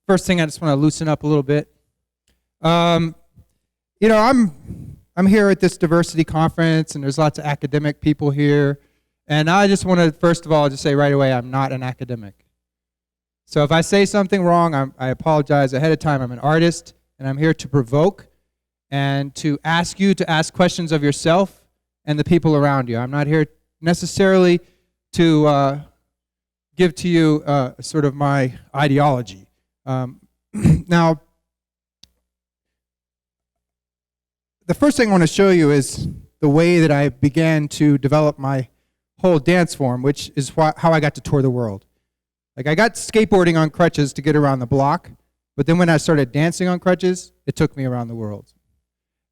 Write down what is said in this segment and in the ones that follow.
First thing, I just want to loosen up a little bit. I'm here at this diversity conference, and there's lots of academic people here. And I just want to, first of all, just say right away, I'm not an academic. So if I say something wrong, I apologize ahead of time. I'm an artist, and I'm here to provoke and to ask you to ask questions of yourself and the people around you. I'm not here necessarily to give to you sort of my ideology. Now, the first thing I want to show you is the way that I began to develop my whole dance form, which is how I got to tour the world. Like, I got skateboarding on crutches to get around the block, but then when I started dancing on crutches, it took me around the world.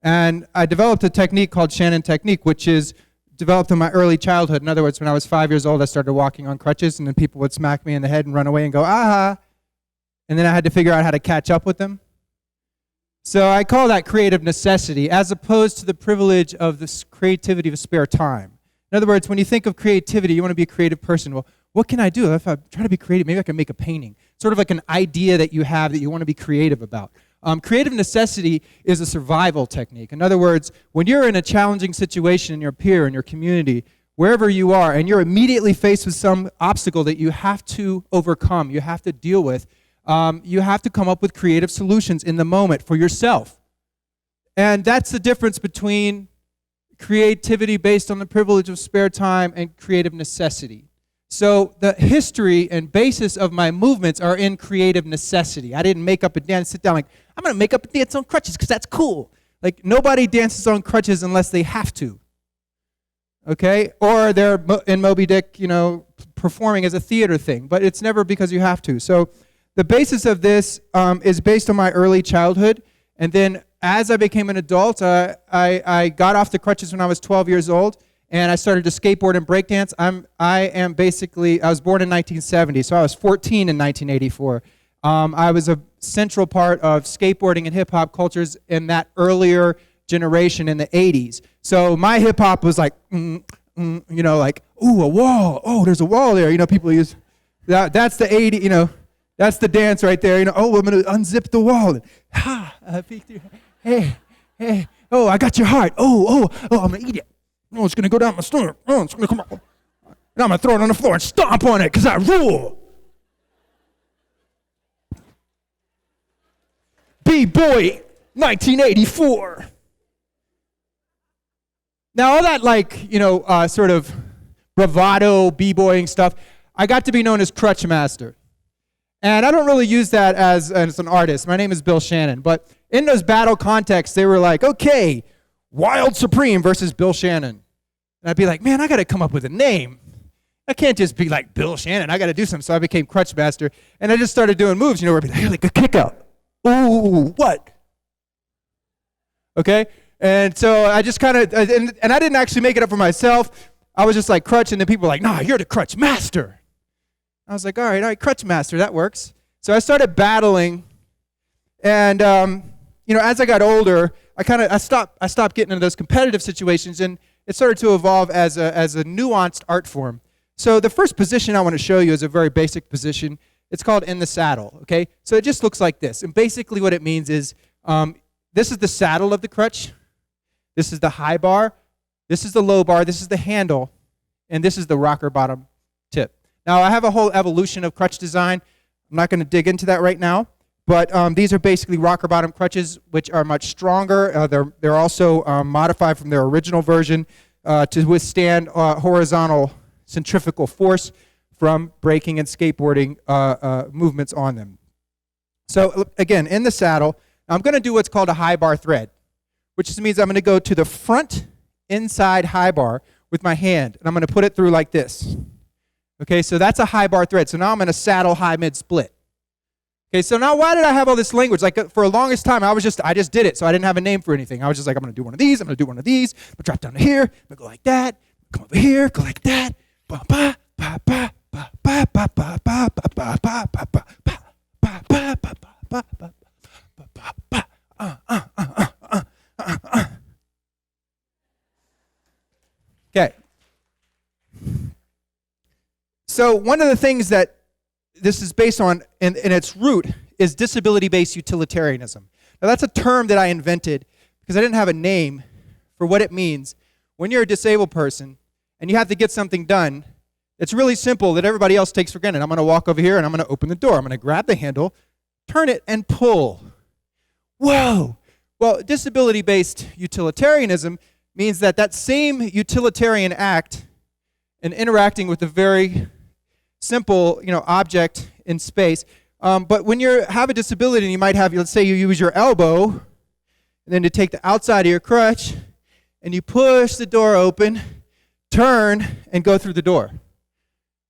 And I developed a technique called Shannon technique, which is developed in my early childhood. In other words, when I was 5 years old, I started walking on crutches, and then people would smack me in the head and run away and go, aha. And then I had to figure out how to catch up with them. So I call that creative necessity, as opposed to the privilege of this creativity of spare time. In other words, when you think of creativity, you want to be a creative person. Well, what can I do? If I try to be creative, maybe I can make a painting. Sort of like an idea that you have that you want to be creative about. Creative necessity is a survival technique. In other words, when you're in a challenging situation in your peer, in your community, wherever you are, and you're immediately faced with some obstacle that you have to overcome, you have to deal with, you have to come up with creative solutions in the moment for yourself. And that's the difference between creativity based on the privilege of spare time and creative necessity. So the history and basis of my movements are in creative necessity. I didn't make up a dance, sit down like, I'm going to make up a dance on crutches because that's cool. Like, nobody dances on crutches unless they have to. Okay? Or they're in Moby Dick, performing as a theater thing. But it's never because you have to. So the basis of this is based on my early childhood. And then as I became an adult, I got off the crutches when I was 12 years old. And I started to skateboard and breakdance. I was born in 1970, so I was 14 in 1984. I was a central part of skateboarding and hip-hop cultures in that earlier generation in the 80s. So my hip-hop was like, like, ooh, a wall. Oh, there's a wall there. People use, that's the 80, that's the dance right there. Oh, I'm going to unzip the wall. And, hey, oh, I got your heart. Oh, I'm going to eat it. Oh, it's going to go down my stomach. Oh, it's going to come out. And I'm going to throw it on the floor and stomp on it because I rule. B-Boy, 1984. Now, all that, sort of bravado, B-boying stuff, I got to be known as Crutch Master. And I don't really use that as an artist. My name is Bill Shannon. But in those battle contexts, they were like, okay, Wild Supreme versus Bill Shannon. And I'd be like, man, I got to come up with a name. I can't just be like Bill Shannon. I got to do something. So I became Crutch Master. And I just started doing moves, where I'd be like a kick out. Ooh, what? Okay? And so I just kind of, and I didn't actually make it up for myself. I was just like Crutch, and then people were like, nah, you're the Crutch Master. I was like, all right, Crutch Master, that works. So I started battling. And, as I got older, I stopped getting into those competitive situations, and it started to evolve as a nuanced art form. So the first position I want to show you is a very basic position. It's called in the saddle, okay? So it just looks like this. And basically what it means is this is the saddle of the crutch. This is the high bar. This is the low bar. This is the handle. And this is the rocker bottom tip. Now, I have a whole evolution of crutch design. I'm not going to dig into that right now. But these are basically rocker bottom crutches, which are much stronger. They're also modified from their original version to withstand horizontal centrifugal force from braking and skateboarding movements on them. So again, in the saddle, I'm going to do what's called a high bar thread, which just means I'm going to go to the front inside high bar with my hand, and I'm going to put it through like this. Okay, so that's a high bar thread. So now I'm in a saddle high mid split. Okay, so now why did I have all this language? Like, for the longest time, I just did it, so I didn't have a name for anything. I was just like, I'm going to do one of these, I'm going to do one of these, I'm going to drop down to here, I'm going to go like that, come over here, go like that, ba ba ba ba ba ba ba ba ba ba ba ba ba ba ba ba ba ba. Okay. So one of the things that this is based on, in its root, is disability-based utilitarianism. Now that's a term that I invented because I didn't have a name for what it means when you're a disabled person and you have to get something done. It's really simple that everybody else takes for granted. I'm going to walk over here and I'm going to open the door. I'm going to grab the handle, turn it, and pull. Whoa! Well, disability-based utilitarianism means that that same utilitarian act in interacting with a very simple, object in space. But when you have a disability and you might have, let's say you use your elbow, and then to take the outside of your crutch, and you push the door open, turn, and go through the door.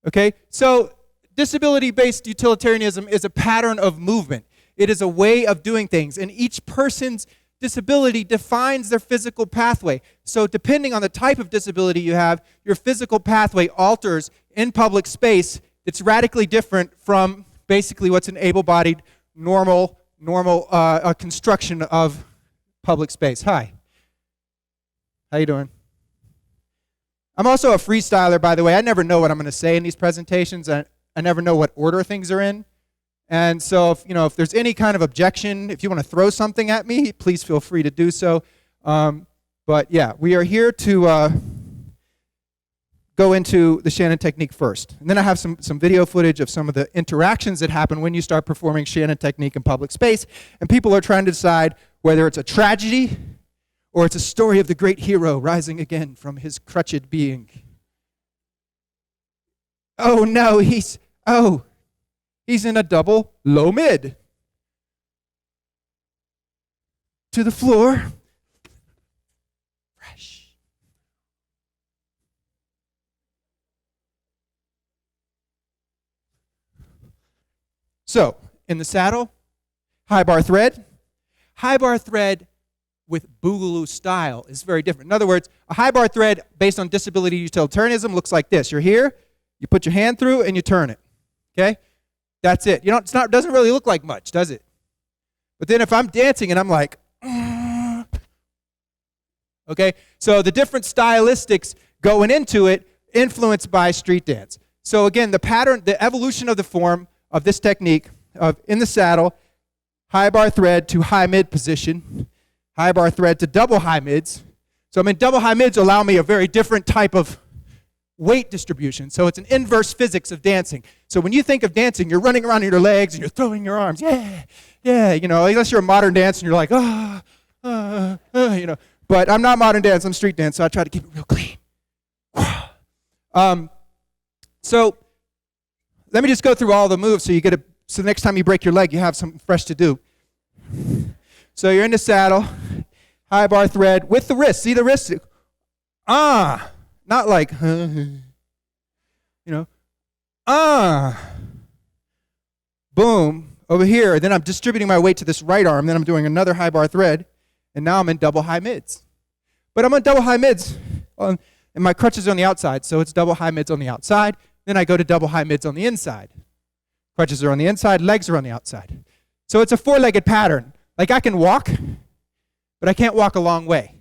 Okay? So disability-based utilitarianism is a pattern of movement. It is a way of doing things, and each person's disability defines their physical pathway. So depending on the type of disability you have, your physical pathway alters in public space. It's radically different from basically what's an able-bodied, normal construction of public space. Hi. How you doing? I'm also a freestyler, by the way. I never know what I'm going to say in these presentations. I never know what order things are in. And so, if there's any kind of objection, if you want to throw something at me, please feel free to do so. But yeah, we are here to go into the Shannon technique first. And then I have some video footage of some of the interactions that happen when you start performing Shannon technique in public space. And people are trying to decide whether it's a tragedy or it's a story of the great hero rising again from his crutched being. Oh no, he's in a double low mid. To the floor. Fresh. So, in the saddle, high bar thread. High bar thread with boogaloo style is very different. In other words, a high bar thread based on disability utilitarianism looks like this. You're here, you put your hand through, and you turn it. Okay? That's it. It doesn't really look like much, does it? But then if I'm dancing and I'm like, okay? So the different stylistics going into it influenced by street dance. So again, the pattern, the evolution of the form of this technique of in the saddle, high bar thread to high mid position, high bar thread to double high mids. So double high mids allow me a very different type of weight distribution. So it's an inverse physics of dancing. So when you think of dancing, you're running around on your legs and you're throwing your arms. Yeah, unless you're a modern dance and you're like, But I'm not modern dance, I'm street dance, so I try to keep it real clean. So let me just go through all the moves so so the next time you break your leg, you have something fresh to do. So you're in the saddle, high bar thread with the wrist. See the wrist? Not like, boom, over here. Then I'm distributing my weight to this right arm. Then I'm doing another high bar thread. And now I'm in double high mids. But I'm on double high mids, and my crutch is on the outside. So it's double high mids on the outside. Then I go to double high mids on the inside. Crutches are on the inside, legs are on the outside. So it's a four-legged pattern. Like I can walk, but I can't walk a long way.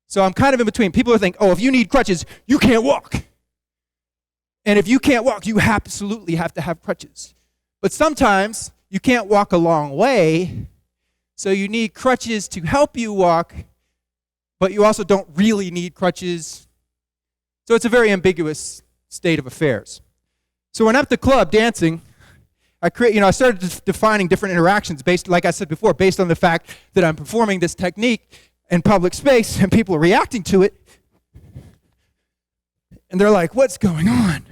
So I'm kind of in between. People think, if you need crutches, you can't walk. And if you can't walk, you absolutely have to have crutches. But sometimes you can't walk a long way, so you need crutches to help you walk, but you also don't really need crutches. So it's a very ambiguous state of affairs. So when I'm at the club dancing, I started defining different interactions based, like I said before, based on the fact that I'm performing this technique in public space and people are reacting to it. And they're like, what's going on?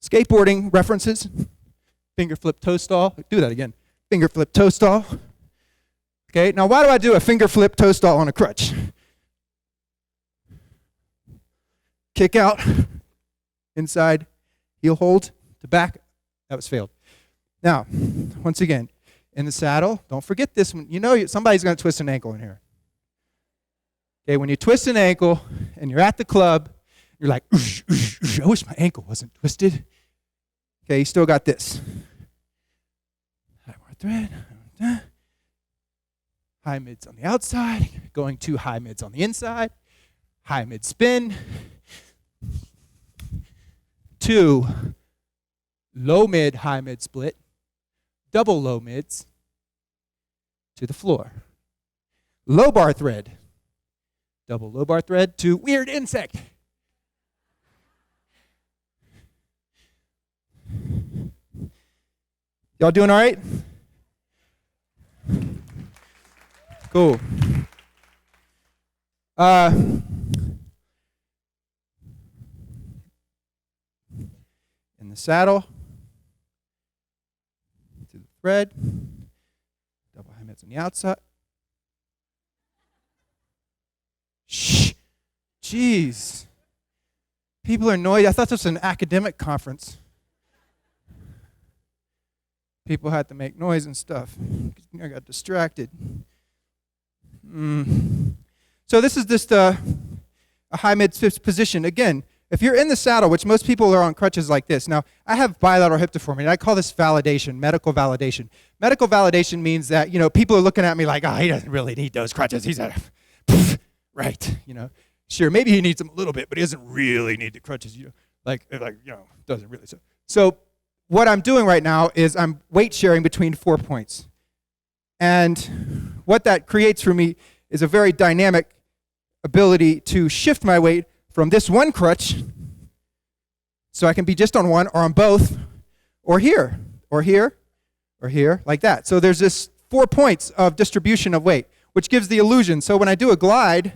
Skateboarding references. Finger flip toe stall. Do that again. Finger flip toe stall. Okay, now why do I do a finger flip toe stall on a crutch? Kick out, inside, heel hold, to back. That was failed. Now, once again, in the saddle, don't forget this one. Somebody's going to twist an ankle in here. Okay, when you twist an ankle and you're at the club, you're like, oosh, oosh, oosh. I wish my ankle wasn't twisted. Okay, you still got this. High bar thread. High mids on the outside, going to high mids on the inside. high mid spin, 2 low mid, high mid split, double low mids to the floor. Low bar thread, double low bar thread to weird insect. Y'all doing all right? Cool. In the saddle, to the thread, double high mids on the outside. Shh, jeez. People are noisy. I thought this was an academic conference. People had to make noise and stuff. I got distracted. So this is just a high mid position. Again, if you're in the saddle, which most people are on crutches like this. Now, I have bilateral hip deformity. I call this validation, medical validation. Medical validation means that, people are looking at me like, oh, he doesn't really need those crutches. He's right, Sure, maybe he needs them a little bit, but he doesn't really need the crutches, doesn't really. So what I'm doing right now is I'm weight sharing between 4 points. And what that creates for me is a very dynamic ability to shift my weight from this one crutch, so I can be just on one or on both, or here, or here, or here, like that. So there's this 4 points of distribution of weight, which gives the illusion. So when I do a glide,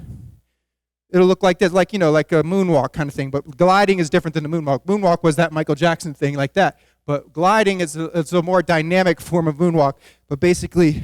it'll look like this, like a moonwalk kind of thing. But gliding is different than the moonwalk. Moonwalk was that Michael Jackson thing like that. But gliding is a more dynamic form of moonwalk. But basically,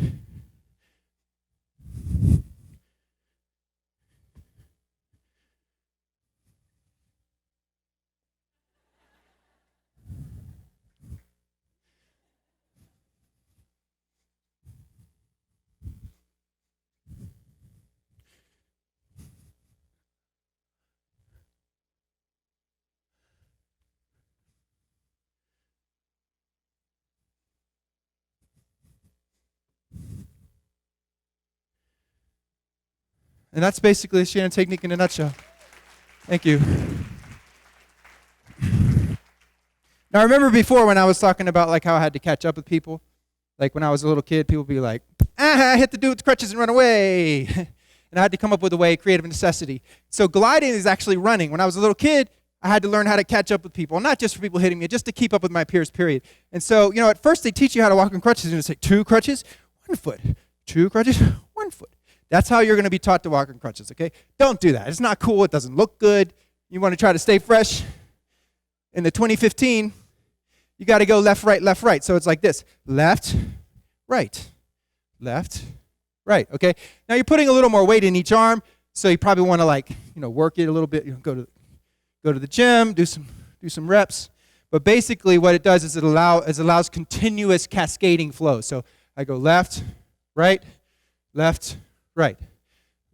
and that's basically the Shannon technique in a nutshell. Thank you. Now, I remember before when I was talking about how I had to catch up with people. Like when I was a little kid, people would be like, I hit the dude with the crutches and run away. And I had to come up with a way, creative necessity. So gliding is actually running. When I was a little kid, I had to learn how to catch up with people, not just for people hitting me, just to keep up with my peers, period. And so, at first they teach you how to walk on crutches, and it's like 2 crutches, 1 foot, 2 crutches, 1 foot. That's how you're going to be taught to walk on crutches, okay? Don't do that. It's not cool. It doesn't look good. You want to try to stay fresh. In the 2015, you got to go left, right, left, right. So it's like this: left, right, left, right, okay? Now you're putting a little more weight in each arm, so you probably want to work it a little bit. Go to the gym, do some reps. But basically what it does is it allows continuous cascading flow. So I go left, right, left, right,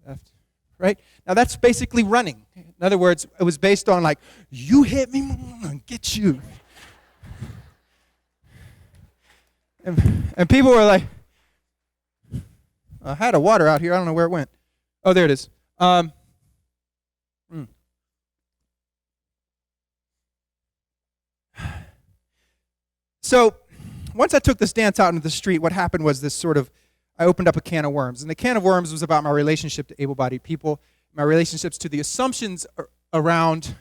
left, right. Now that's basically running. In other words, it was based on you hit me, I'm gonna get you. And people were like, I had a water out here, I don't know where it went. Oh, there it is. So once I took this dance out into the street, what happened was I opened up a can of worms. And the can of worms was about my relationship to able-bodied people, my relationships to the assumptions around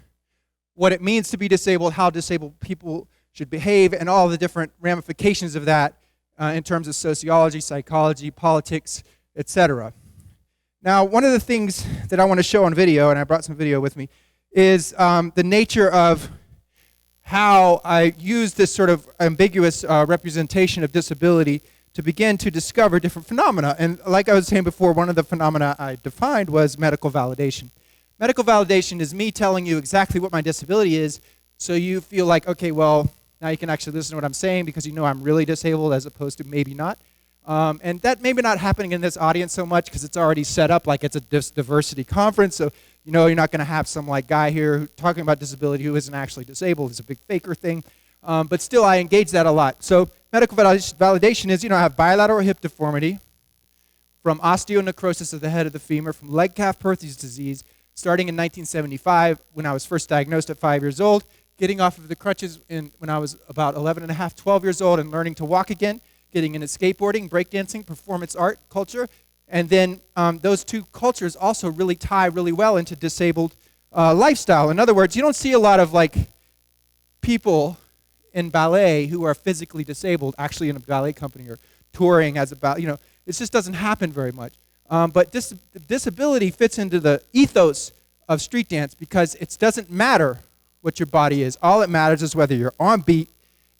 what it means to be disabled, how disabled people should behave, and all the different ramifications of that in terms of sociology, psychology, politics, etc. Now, one of the things that I want to show on video, and I brought some video with me, is the nature of how I use this sort of ambiguous representation of disability to begin to discover different phenomena. And like I was saying before, one of the phenomena I defined was medical validation. Medical validation is me telling you exactly what my disability is, so you feel like, okay, well, now you can actually listen to what I'm saying because you know I'm really disabled as opposed to maybe not. And that may be not happening in this audience so much because it's already set up like it's a diversity conference, so you know you're not going to have some guy here talking about disability who isn't actually disabled. It's a big faker thing. But still, I engage that a lot. So medical validation is, I have bilateral hip deformity from osteonecrosis of the head of the femur, from leg calf Perthes disease, starting in 1975 when I was first diagnosed at 5 years old, getting off of the crutches when I was about 11 and a half, 12 years old, and learning to walk again, getting into skateboarding, breakdancing, performance art culture. And then those two cultures also really tie really well into disabled lifestyle. In other words, you don't see a lot of like people in ballet who are physically disabled actually in a ballet company or touring as a ballet. It just doesn't happen very much. But disability fits into the ethos of street dance because it doesn't matter what your body is. All that matters is whether you're on beat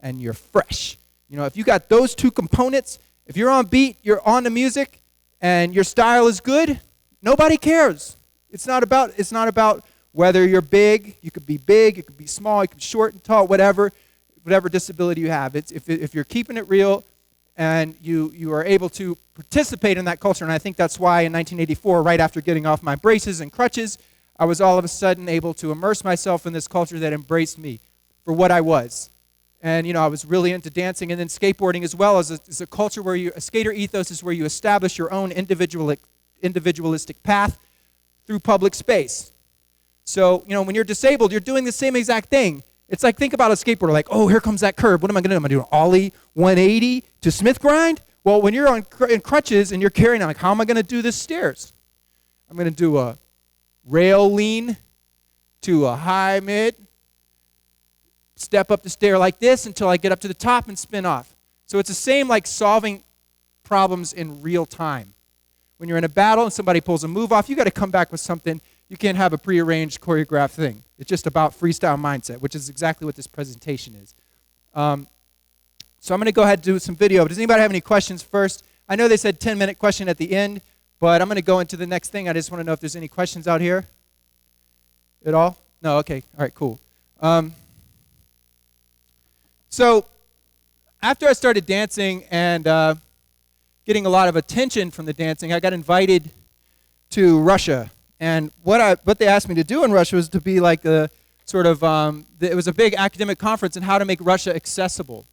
and you're fresh. If you got those two components, if you're on beat, you're on the music, and your style is good, nobody cares. It's not about whether you're big. You could be big, you could be small, you could be short and tall, whatever disability you have. If you're keeping it real and you are able to participate in that culture, and I think that's why in 1984, right after getting off my braces and crutches, I was all of a sudden able to immerse myself in this culture that embraced me for what I was. And I was really into dancing, and then skateboarding as well as a culture where a skater ethos is where you establish your own individualistic path through public space. So, when you're disabled, you're doing the same exact thing. It's like, think about a skateboarder, like, oh, here comes that curve. What am I going to do? Am I doing ollie 180 to Smith grind? Well, when you're in crutches and you're carrying, like, how am I going to do this stairs? I'm going to do a rail lean to a high mid, step up the stair like this until I get up to the top and spin off. So it's the same like solving problems in real time. When you're in a battle and somebody pulls a move off, you got to come back with something. You can't have a prearranged, choreographed thing. It's just about freestyle mindset, which is exactly what this presentation is. So I'm going to go ahead and do some video. Does anybody have any questions first? I know they said 10-minute question at the end, but I'm going to go into the next thing. I just want to know if there's any questions out here at all. No? Okay. All right, cool. So after I started dancing and getting a lot of attention from the dancing, I got invited to Russia. And what they asked me to do in Russia was to be like it was a big academic conference on how to make Russia accessible.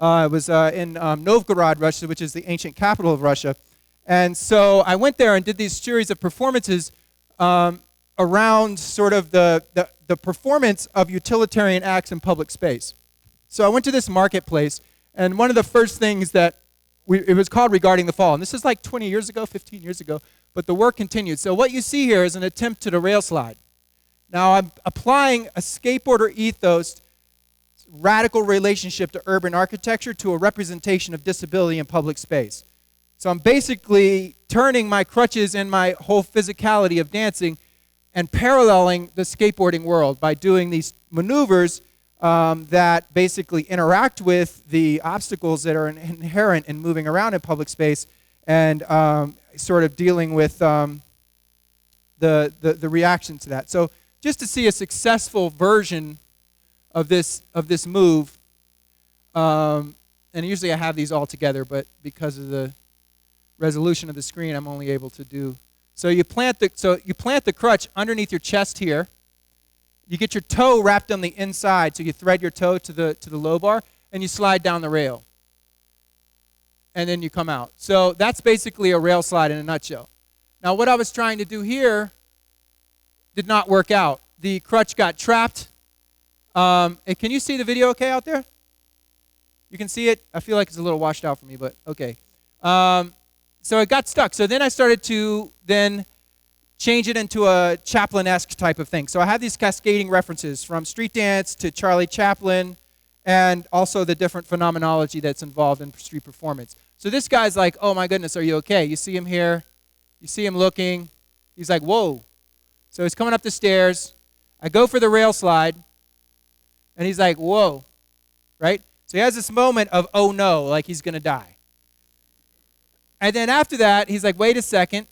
It was in Novgorod, Russia, which is the ancient capital of Russia. And so I went there and did these series of performances around sort of the performance of utilitarian acts in public space. So I went to this marketplace, and one of the first things it was called Regarding the Fall. And this is like 20 years ago, 15 years ago, but the work continued. So what you see here is an attempt to the rail slide. Now I'm applying a skateboarder ethos, radical relationship to urban architecture to a representation of disability in public space. So I'm basically turning my crutches and my whole physicality of dancing and paralleling the skateboarding world by doing these maneuvers that basically interact with the obstacles that are inherent in moving around in public space and sort of dealing with the reaction to that. So just to see a successful version of this move, and usually I have these all together, but because of the resolution of the screen, I'm only able to do. So you plant the crutch underneath your chest here. You get your toe wrapped on the inside, so you thread your toe to the low bar, and you slide down the rail. And then you come out. So that's basically a rail slide in a nutshell. Now what I was trying to do here did not work out. The crutch got trapped. Can you see the video okay out there? You can see it? I feel like it's a little washed out for me, but okay. So it got stuck. So then I started to change it into a Chaplin-esque type of thing. So I have these cascading references from street dance to Charlie Chaplin and also the different phenomenology that's involved in street performance. So this guy's like, oh my goodness, are you okay? You see him here. You see him looking. He's like, whoa. So he's coming up the stairs. I go for the rail slide. And he's like, whoa. Right? So he has this moment of, oh no, like he's going to die. And then after that, he's like, wait a second.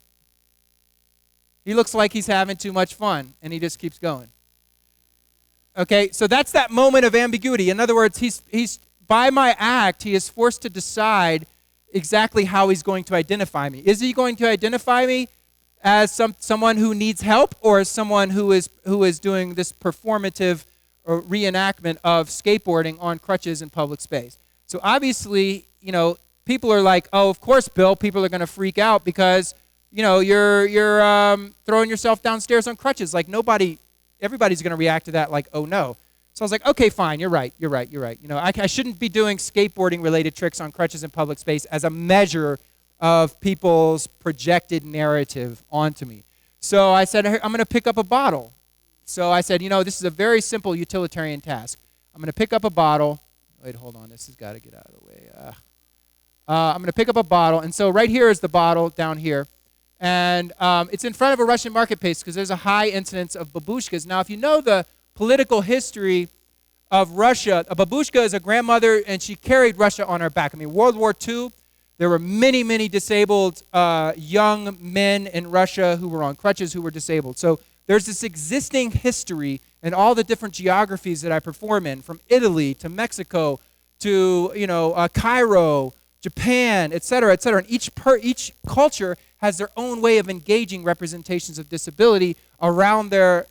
He looks like he's having too much fun, and he just keeps going. Okay, so that's that moment of ambiguity. In other words, he's by my act, he is forced to decide exactly how he's going to identify me. Is he going to identify me as someone who needs help, or as someone who is doing this performative reenactment of skateboarding on crutches in public space? So obviously, people are like, oh, of course, Bill, people are going to freak out because you're throwing yourself downstairs on crutches. Like everybody's going to react to that like, oh no. So I was like, okay, fine, you're right. I shouldn't be doing skateboarding-related tricks on crutches in public space as a measure of people's projected narrative onto me. So I said, I'm going to pick up a bottle. So I said, this is a very simple utilitarian task. I'm going to pick up a bottle. Wait, hold on. This has got to get out of the way. I'm going to pick up a bottle. And so right here is the bottle down here. And it's in front of a Russian marketplace because there's a high incidence of babushkas. Now, if you know the political history of Russia, a babushka is a grandmother, and she carried Russia on her back. I mean, World War II, there were many, many disabled young men in Russia who were on crutches who were disabled. So there's this existing history in all the different geographies that I perform in, from Italy to Mexico to Cairo, Japan, et cetera, et cetera. And each culture has their own way of engaging representations of disability around their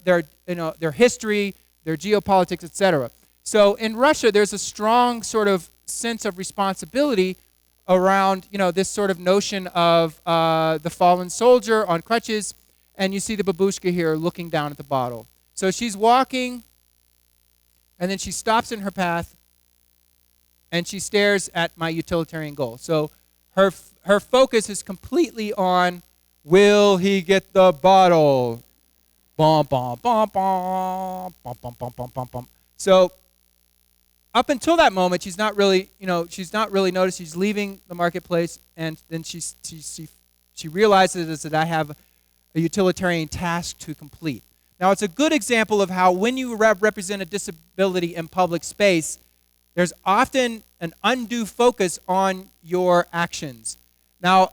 history, their geopolitics, et cetera. So in Russia, there's a strong sort of sense of responsibility around this sort of notion of the fallen soldier on crutches, and you see the babushka here looking down at the bottle. So she's walking, and then she stops in her path, and she stares at my utilitarian goal. So her focus is completely on, will he get the bottle? Bum, bum, bum, bum, bum, bum, bum, bum, bum, bum. So up until that moment, she's not really noticed. She's leaving the marketplace, and then she realizes that I have a utilitarian task to complete. Now, it's a good example of how when you represent a disability in public space, there's often an undue focus on your actions. Now,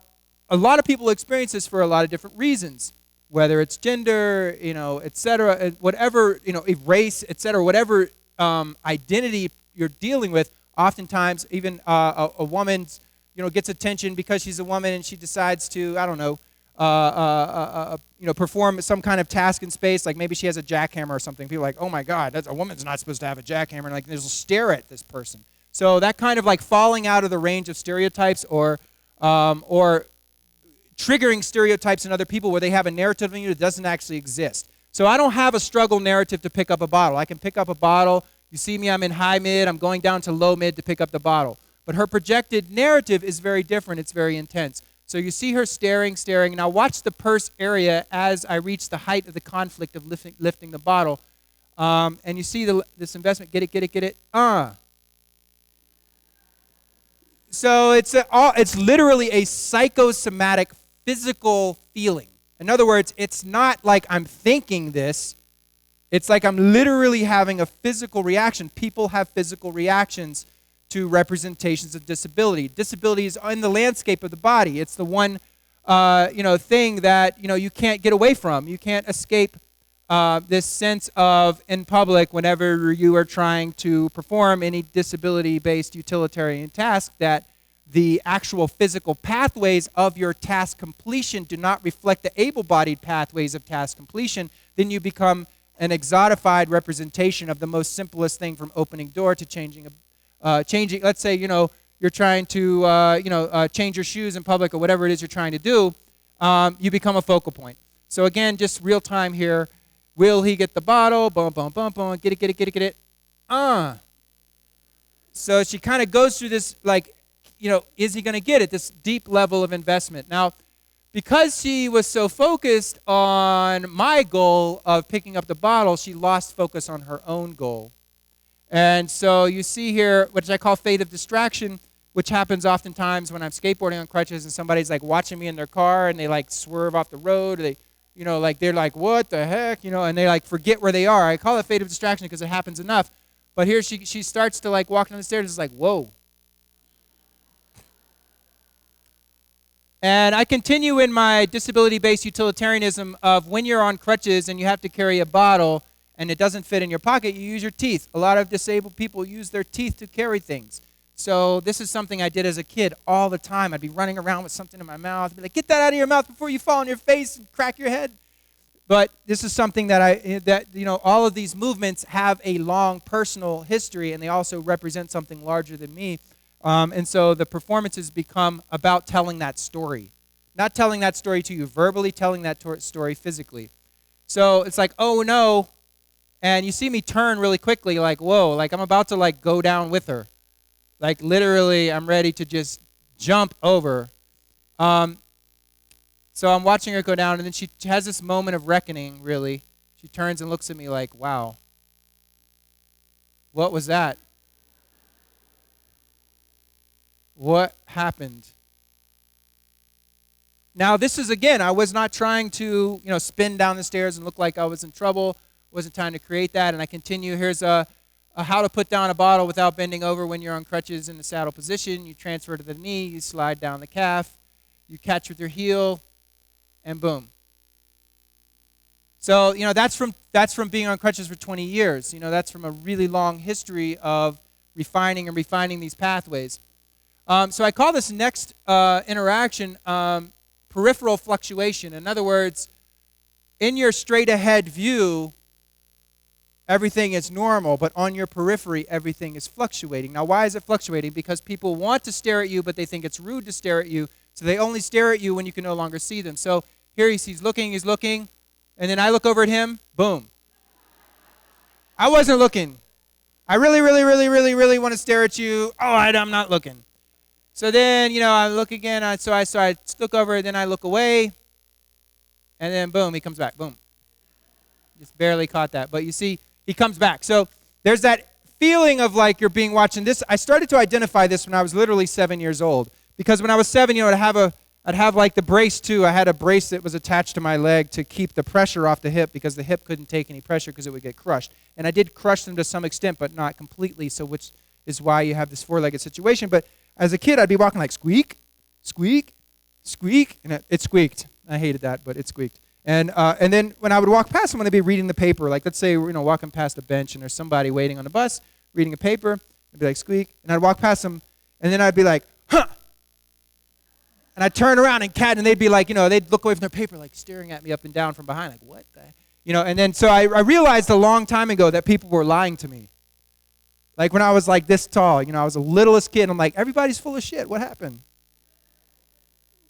a lot of people experience this for a lot of different reasons, whether it's gender, et cetera, whatever, race, et cetera, whatever identity you're dealing with. Oftentimes, even a woman, gets attention because she's a woman and she decides to, I don't know, perform some kind of task in space, like maybe she has a jackhammer or something. People are like, oh my God, a woman's not supposed to have a jackhammer, and like they'll stare at this person. So that kind of like falling out of the range of stereotypes or triggering stereotypes in other people where they have a narrative in you that doesn't actually exist. So I don't have a struggle narrative to pick up a bottle. I can pick up a bottle. You see me, I'm in high mid. I'm going down to low mid to pick up the bottle. But her projected narrative is very different. It's very intense. So you see her staring. Now watch the purse area as I reach the height of the conflict of lifting the bottle. And you see this investment. Get it. So it's literally a psychosomatic physical feeling. In other words, it's not like I'm thinking this. It's like I'm literally having a physical reaction. People have physical reactions to representations of disability. Disability is in the landscape of the body. It's the one thing that you can't get away from. You can't escape this sense of, in public, whenever you are trying to perform any disability-based utilitarian task, that the actual physical pathways of your task completion do not reflect the able-bodied pathways of task completion. Then you become an exotified representation of the most simplest thing, from opening door to changing. Let's say you're trying to change your shoes in public or whatever it is you're trying to do. You become a focal point. So again, just real time here. Will he get the bottle? Boom, boom, boom, boom. Get it. So she kind of goes through this, is he going to get it? This deep level of investment. Now, because she was so focused on my goal of picking up the bottle, she lost focus on her own goal. And so you see here, which I call fate of distraction, which happens oftentimes when I'm skateboarding on crutches and somebody's like watching me in their car and they like swerve off the road. Or they're like, what the heck? And they like forget where they are. I call it fate of distraction because it happens enough. But here she starts to like walk down the stairs and it's like, whoa. And I continue in my disability-based utilitarianism of when you're on crutches and you have to carry a bottle and it doesn't fit in your pocket, you use your teeth. A lot of disabled people use their teeth to carry things. So this is something I did as a kid all the time. I'd be running around with something in my mouth. I'd be like, get that out of your mouth before you fall on your face and crack your head. But this is something that all of these movements have a long personal history, and they also represent something larger than me. And so the performances become about telling that story. Not telling that story to you verbally, telling that story physically. So it's like, oh no, and you see me turn really quickly, like, whoa, like I'm about to like go down with her. Like literally, I'm ready to just jump over. So I'm watching her go down, and then she has this moment of reckoning, really. She turns and looks at me like, wow, what was that? What happened? Now, this is, again, I was not trying to, spin down the stairs and look like I was in trouble. Wasn't trying to create that. And I continue. Here's a how to put down a bottle without bending over when you're on crutches in the saddle position. You transfer to the knee. You slide down the calf. You catch with your heel, and boom. So, that's from being on crutches for 20 years. That's from a really long history of refining these pathways. So I call this next interaction peripheral fluctuation. In other words, in your straight-ahead view, everything is normal, but on your periphery, everything is fluctuating. Now, why is it fluctuating? Because people want to stare at you, but they think it's rude to stare at you, so they only stare at you when you can no longer see them. So here he's looking, and then I look over at him, boom. I wasn't looking. I really, really, really, really, really want to stare at you. Oh, I'm not looking. So then, I look again. So I look over, then I look away, and then boom, he comes back. Boom. Just barely caught that. But you see, he comes back. So there's that feeling of like you're being watched. And this, I started to identify this when I was literally 7 years old. Because when I was 7, I'd have like the brace too. I had a brace that was attached to my leg to keep the pressure off the hip because the hip couldn't take any pressure because it would get crushed. And I did crush them to some extent, but not completely, so which is why you have this four-legged situation. But as a kid, I'd be walking like squeak, squeak, squeak, and it squeaked. I hated that, but it squeaked. And then when I would walk past someone, I'd be reading the paper. Like let's say we're walking past a bench and there's somebody waiting on the bus reading a paper. I'd be like squeak, and I'd walk past them, and then I'd be like, huh. And I'd turn around and they'd be like, they'd look away from their paper, like staring at me up and down from behind, like what the, and then so I realized a long time ago that people were lying to me. Like when I was like this tall, I was the littlest kid. I'm like, everybody's full of shit. What happened?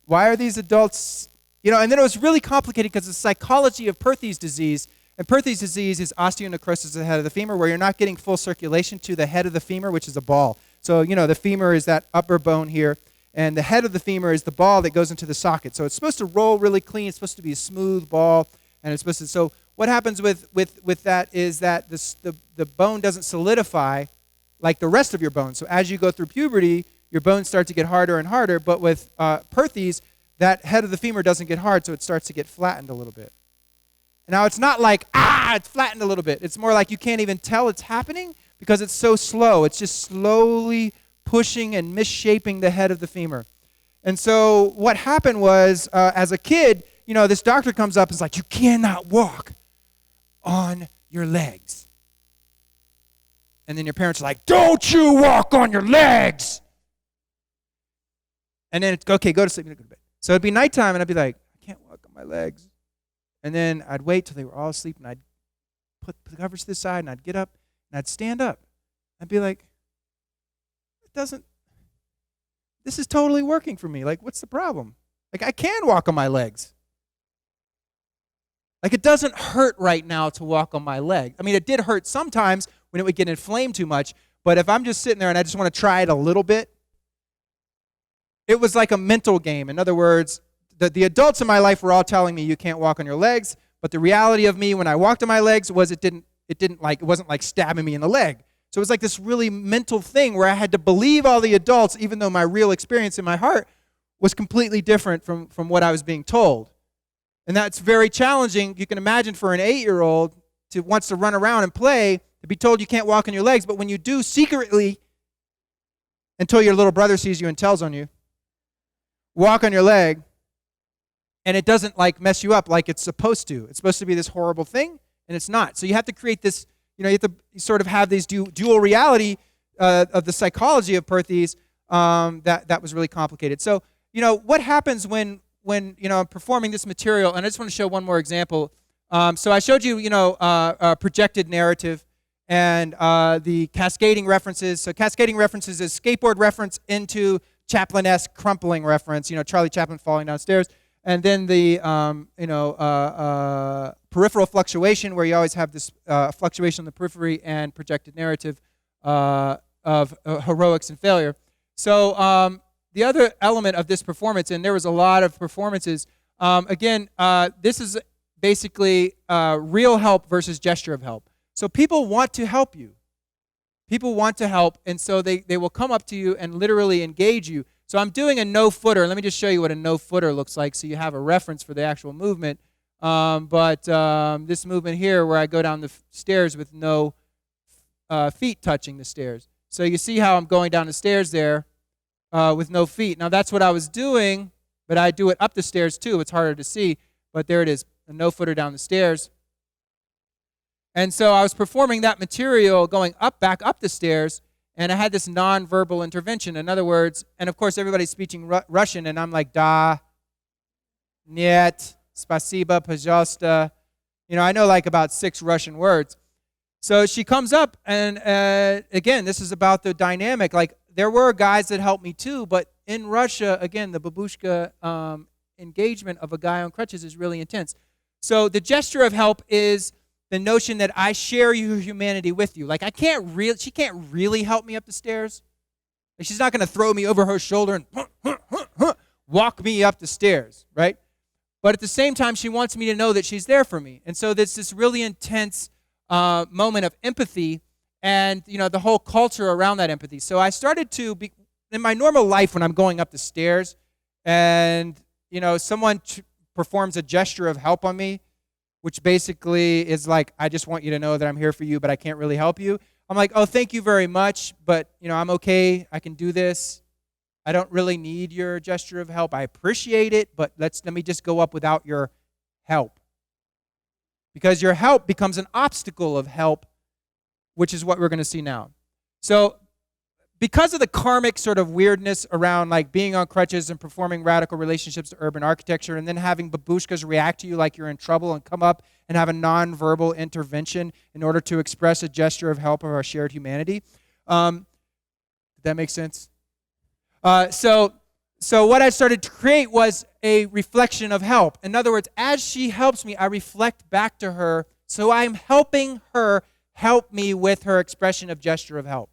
Why are these adults, and then it was really complicated because the psychology of Perthes disease, and Perthes disease is osteonecrosis of the head of the femur, where you're not getting full circulation to the head of the femur, which is a ball. So, the femur is that upper bone here, and the head of the femur is the ball that goes into the socket. So it's supposed to roll really clean. It's supposed to be a smooth ball, and it's supposed to, so what happens with that is that the bone doesn't solidify like the rest of your bones. So as you go through puberty, your bones start to get harder and harder, but with Perthes, that head of the femur doesn't get hard, so it starts to get flattened a little bit. And now it's not like, it's flattened a little bit. It's more like you can't even tell it's happening because it's so slow. It's just slowly pushing and misshaping the head of the femur. And so what happened was, as a kid, this doctor comes up and is like, you cannot walk on your legs. And then your parents are like, don't you walk on your legs. And then it's, okay, go to sleep. Go to bed. So it'd be nighttime, and I'd be like, I can't walk on my legs. And then I'd wait till they were all asleep, and I'd put the covers to the side, and I'd get up, and I'd stand up. I'd be like, this is totally working for me. Like, what's the problem? Like, I can walk on my legs. Like, it doesn't hurt right now to walk on my leg. I mean, it did hurt sometimes when it would get inflamed too much, but if I'm just sitting there and I just want to try it a little bit, it was like a mental game. In other words, the adults in my life were all telling me you can't walk on your legs, but the reality of me when I walked on my legs was it wasn't like stabbing me in the leg. So it was like this really mental thing where I had to believe all the adults, even though my real experience in my heart was completely different from what I was being told. And that's very challenging. You can imagine for an 8-year-old who wants to run around and play, to be told you can't walk on your legs, but when you do secretly, until your little brother sees you and tells on you, walk on your leg, and it doesn't like mess you up like it's supposed to. It's supposed to be this horrible thing, and it's not. So you have to create this, you have to sort of have this dual reality of the psychology of Perthes that was really complicated. So, what happens when I'm performing this material, and I just want to show one more example. So I showed you, a projected narrative and the cascading references. So cascading references is skateboard reference into Chaplin-esque crumpling reference, Charlie Chaplin falling downstairs. And then the peripheral fluctuation, where you always have this fluctuation on the periphery and projected narrative of heroics and failure. So the other element of this performance, and there was a lot of performances, this is basically real help versus gesture of help. So people want to help you. People want to help, and so they will come up to you and literally engage you. So I'm doing a no-footer. Let me just show you what a no-footer looks like so you have a reference for the actual movement. This movement here where I go down the stairs with no feet touching the stairs. So you see how I'm going down the stairs there with no feet. Now that's what I was doing, but I do it up the stairs too. It's harder to see, but there it is, a no-footer down the stairs. And so I was performing that material going back up the stairs, and I had this nonverbal intervention. In other words, and of course everybody's speaking Russian, and I'm like, da, нет, spasiba, пожалуйsta. I know like about 6 Russian words. So she comes up, and again, this is about the dynamic. Like, there were guys that helped me too, but in Russia, again, the babushka engagement of a guy on crutches is really intense. So the gesture of help is the notion that I share your humanity with you. Like, she can't really help me up the stairs. Like, she's not going to throw me over her shoulder and walk me up the stairs, right? But at the same time, she wants me to know that she's there for me. And so there's this really intense moment of empathy and, the whole culture around that empathy. So I started to, in my normal life when I'm going up the stairs and, someone performs a gesture of help on me, which basically is like, I just want you to know that I'm here for you, but I can't really help you. I'm like, oh, thank you very much, but, I'm okay. I can do this. I don't really need your gesture of help. I appreciate it, but let me just go up without your help. Because your help becomes an obstacle of help, which is what we're going to see now. So because of the karmic sort of weirdness around like being on crutches and performing radical relationships to urban architecture and then having babushkas react to you like you're in trouble and come up and have a nonverbal intervention in order to express a gesture of help of our shared humanity. Did that make sense? So what I started to create was a reflection of help. In other words, as she helps me, I reflect back to her, so I'm helping her help me with her expression of gesture of help.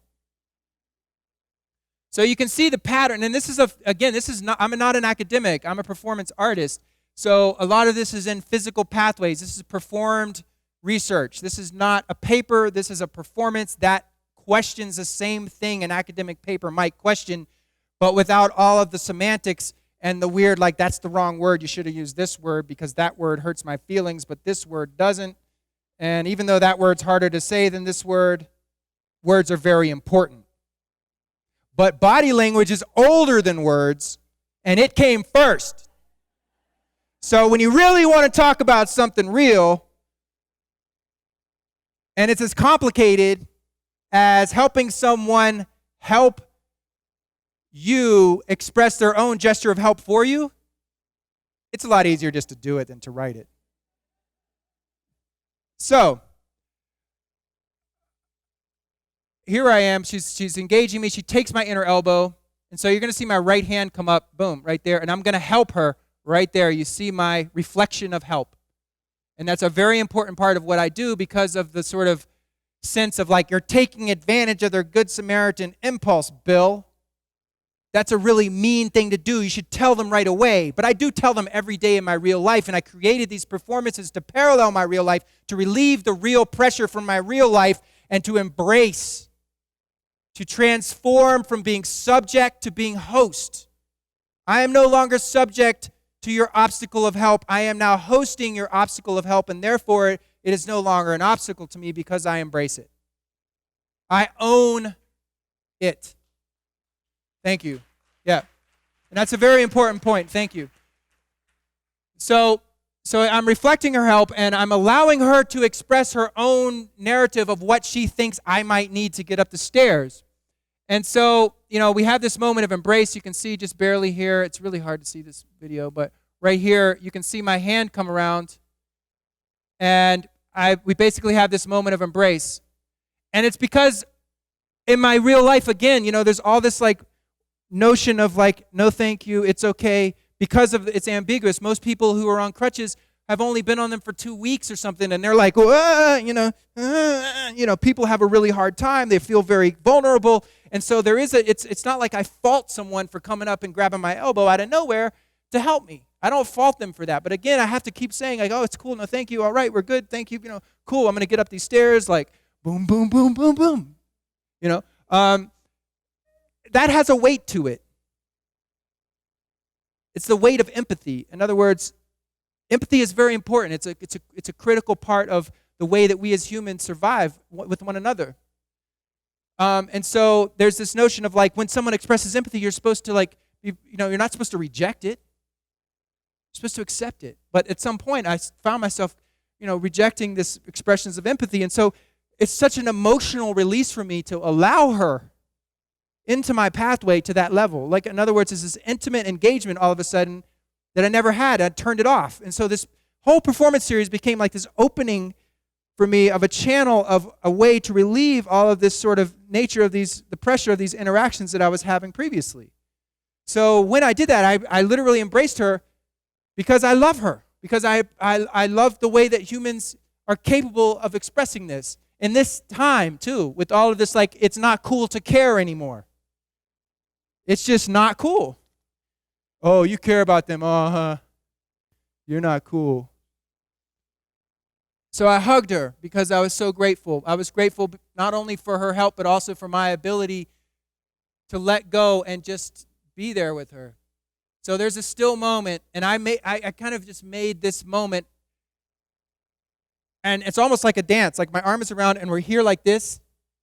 So you can see the pattern, and I'm not an academic, I'm a performance artist. So a lot of this is in physical pathways. This is performed research. This is not a paper, this is a performance that questions the same thing an academic paper might question, but without all of the semantics and the weird, like, that's the wrong word, you should have used this word because that word hurts my feelings, but this word doesn't. And even though that word's harder to say than this word, words are very important. But body language is older than words, and it came first. So when you really want to talk about something real, and it's as complicated as helping someone help you express their own gesture of help for you, it's a lot easier just to do it than to write it. So here I am, she's engaging me, she takes my inner elbow, and so you're going to see my right hand come up, boom, right there, and I'm going to help her right there. You see my reflection of help. And that's a very important part of what I do because of the sort of sense of like, you're taking advantage of their Good Samaritan impulse, Bill. That's a really mean thing to do. You should tell them right away. But I do tell them every day in my real life, and I created these performances to parallel my real life, to relieve the real pressure from my real life, and to embrace, to transform from being subject to being host. I am no longer subject to your obstacle of help. I am now hosting your obstacle of help, and therefore it is no longer an obstacle to me because I embrace it. I own it. Thank you. Yeah. And that's a very important point. Thank you. So I'm reflecting her help, and I'm allowing her to express her own narrative of what she thinks I might need to get up the stairs. And so, we have this moment of embrace. You can see just barely here. It's really hard to see this video, but right here, you can see my hand come around, and we basically have this moment of embrace. And it's because in my real life, again, there's all this like notion of like, no thank you, it's okay, because of it's ambiguous. Most people who are on crutches have only been on them for 2 weeks or something, and they're like, people have a really hard time. They feel very vulnerable, and so it's not like I fault someone for coming up and grabbing my elbow out of nowhere to help me. I don't fault them for that. But again, I have to keep saying, like, oh, it's cool. No, thank you. All right, we're good. Thank you. Cool. I'm going to get up these stairs, like, boom, boom, boom, boom, boom. That has a weight to it. It's the weight of empathy. In other words, empathy is very important. It's a critical part of the way that we as humans survive with one another. And so there's this notion of, like, when someone expresses empathy, you're supposed to, like, you're not supposed to reject it. You're supposed to accept it. But at some point, I found myself, rejecting this expressions of empathy. And so it's such an emotional release for me to allow her into my pathway to that level. Like, in other words, it's this intimate engagement all of a sudden that I never had. I turned it off. And so this whole performance series became like this opening for me of a channel, of a way to relieve all of this sort of nature of the pressure of these interactions that I was having previously. So when I did that, I literally embraced her because I love her, because I love the way that humans are capable of expressing this. In this time, too, with all of this, like, it's not cool to care anymore. It's just not cool. Oh, you care about them. You're not cool. So I hugged her because I was so grateful. I was grateful not only for her help, but also for my ability to let go and just be there with her. So there's a still moment, and I kind of just made this moment, and it's almost like a dance. Like, my arm is around, and we're here like this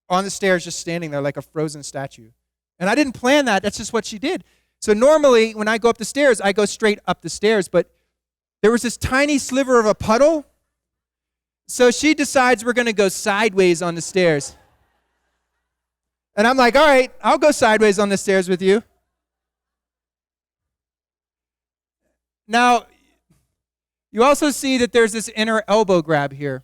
on the stairs, just standing there like a frozen statue. And I didn't plan that. That's just what she did. So normally, when I go up the stairs, I go straight up the stairs, but there was this tiny sliver of a puddle, so she decides we're going to go sideways on the stairs. And I'm like, all right, I'll go sideways on the stairs with you. Now, you also see that there's this inner elbow grab here.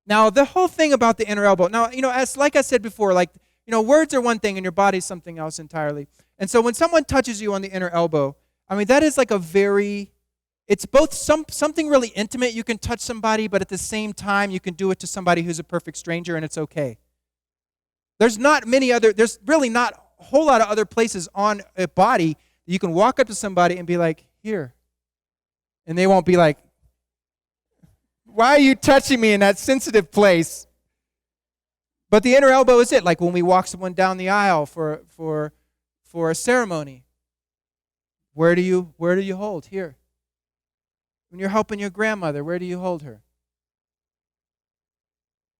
Now, the whole thing about the inner elbow, now, as like I said before, like, words are one thing and your body's something else entirely. And so when someone touches you on the inner elbow, I mean, that is like it's both something really intimate. You can touch somebody, but at the same time, you can do it to somebody who's a perfect stranger, and it's okay. There's really not a whole lot of other places on a body that you can walk up to somebody and be like, here. And they won't be like, why are you touching me in that sensitive place? But the inner elbow is it. Like when we walk someone down the aisle for a ceremony. Where do you hold? Here. When you're helping your grandmother, where do you hold her?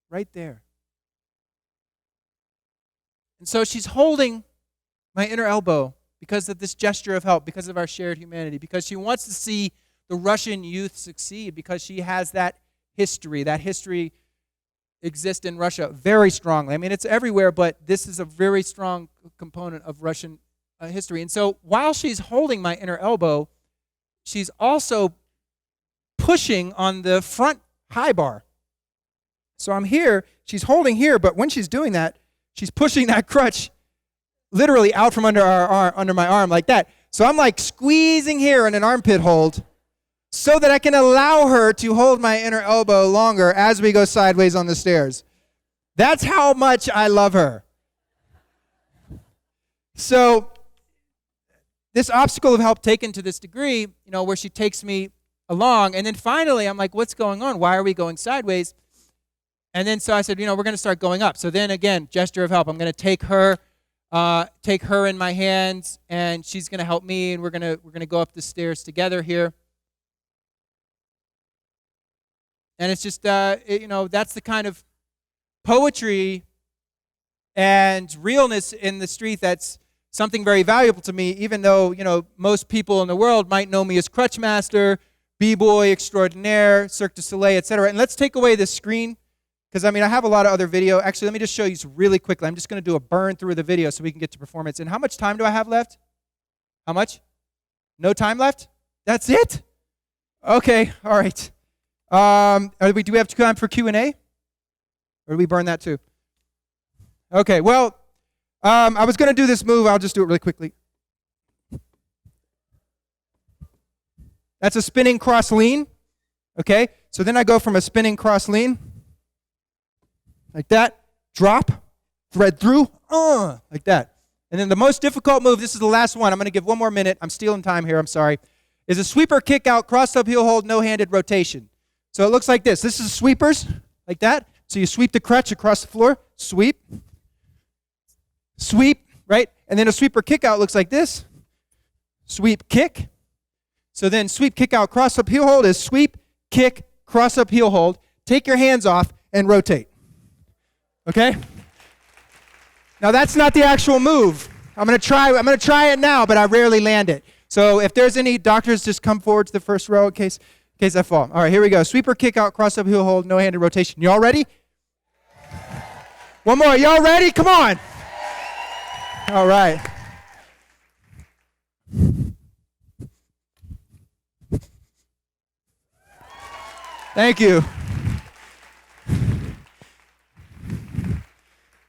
Right there. And so she's holding my inner elbow because of this gesture of help, because of our shared humanity, because she wants to see the Russian youth succeed, because she has that history. That history exists in Russia very strongly. I mean, it's everywhere, but this is a very strong component of Russian history. And so while she's holding my inner elbow, she's also pushing on the front high bar. So I'm here, she's holding here, but when she's doing that, she's pushing that crutch literally out from under my arm like that. So I'm like squeezing here in an armpit hold so that I can allow her to hold my inner elbow longer as we go sideways on the stairs. That's how much I love her. So this obstacle of help taken to this degree, where she takes me along, and then finally I'm like, what's going on? Why are we going sideways? And then so I said, we're going to start going up. So then again, gesture of help. I'm going to take her in my hands, and she's going to help me, and we're going to go up the stairs together here. And it's just, that's the kind of poetry and realness in the street that's something very valuable to me, even though, most people in the world might know me as crutch master, b-boy extraordinaire, Cirque du Soleil, etc. And let's take away this screen, because, I have a lot of other video. Actually, let me just show you really quickly. I'm just going to do a burn through the video so we can get to performance. And how much time do I have left? How much? No time left? That's it? Okay, all right. Do we have time for Q&A? Or do we burn that too? Okay, well, I was going to do this move. I'll just do it really quickly. That's a spinning cross lean. Okay? So then I go from a spinning cross lean, like that, drop, thread through, like that. And then the most difficult move, this is the last one. I'm going to give one more minute. I'm stealing time here. I'm sorry. Is a sweeper kick out, cross up heel hold, no-handed rotation. So it looks like this. This is sweepers, like that. So you sweep the crutch across the floor, sweep, sweep, right? And then a sweeper kick out looks like this. Sweep, kick. So then sweep, kick out, cross up heel hold is sweep, kick, cross up heel hold. Take your hands off and rotate. Okay? Now that's not the actual move. I'm gonna try it now, but I rarely land it. So if there's any doctors, just come forward to the first row in case I fall. All right, here we go. Sweeper, kick out, cross up heel hold, no-handed rotation. Y'all ready? One more. Y'all ready? Come on. All right. Thank you.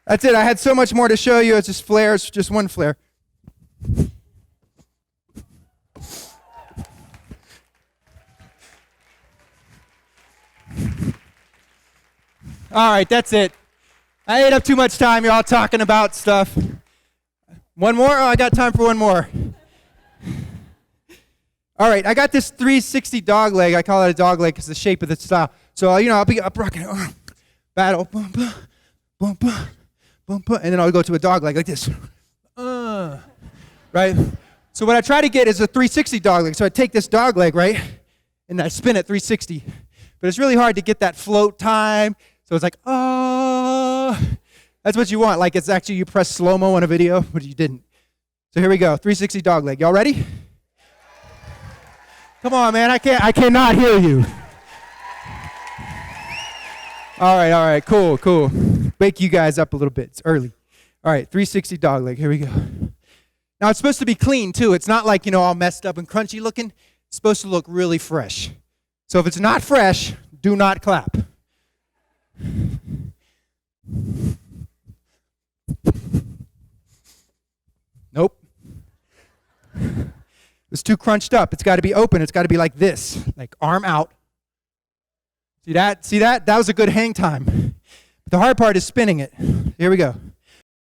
That's it. I had so much more to show you. It's just flares, just one flare. All right, that's it. I ate up too much time. You're all talking about stuff. One more? Oh, I got time for one more. All right, I got this 360 dog leg. I call it a dog leg because the shape of the style. So, I'll be up rocking, battle, boom, boom, boom, boom, boom, boom, and then I'll go to a dog leg like this. Right? So what I try to get is a 360 dog leg. So I take this dog leg, right, and I spin it 360. But it's really hard to get that float time. So it's like, that's what you want. Like it's actually you press slow-mo on a video, but you didn't. So here we go, 360 dog leg. Y'all ready? Come on, man, I cannot hear you. All right, cool. Wake you guys up a little bit, it's early. All right, 360 dog leg, here we go. Now it's supposed to be clean too. It's not like, all messed up and crunchy looking. It's supposed to look really fresh. So if it's not fresh, do not clap. Nope. It's too crunched up. It's got to be open. It's got to be like this, like arm out. See that? That was a good hang time. But the hard part is spinning it. Here we go.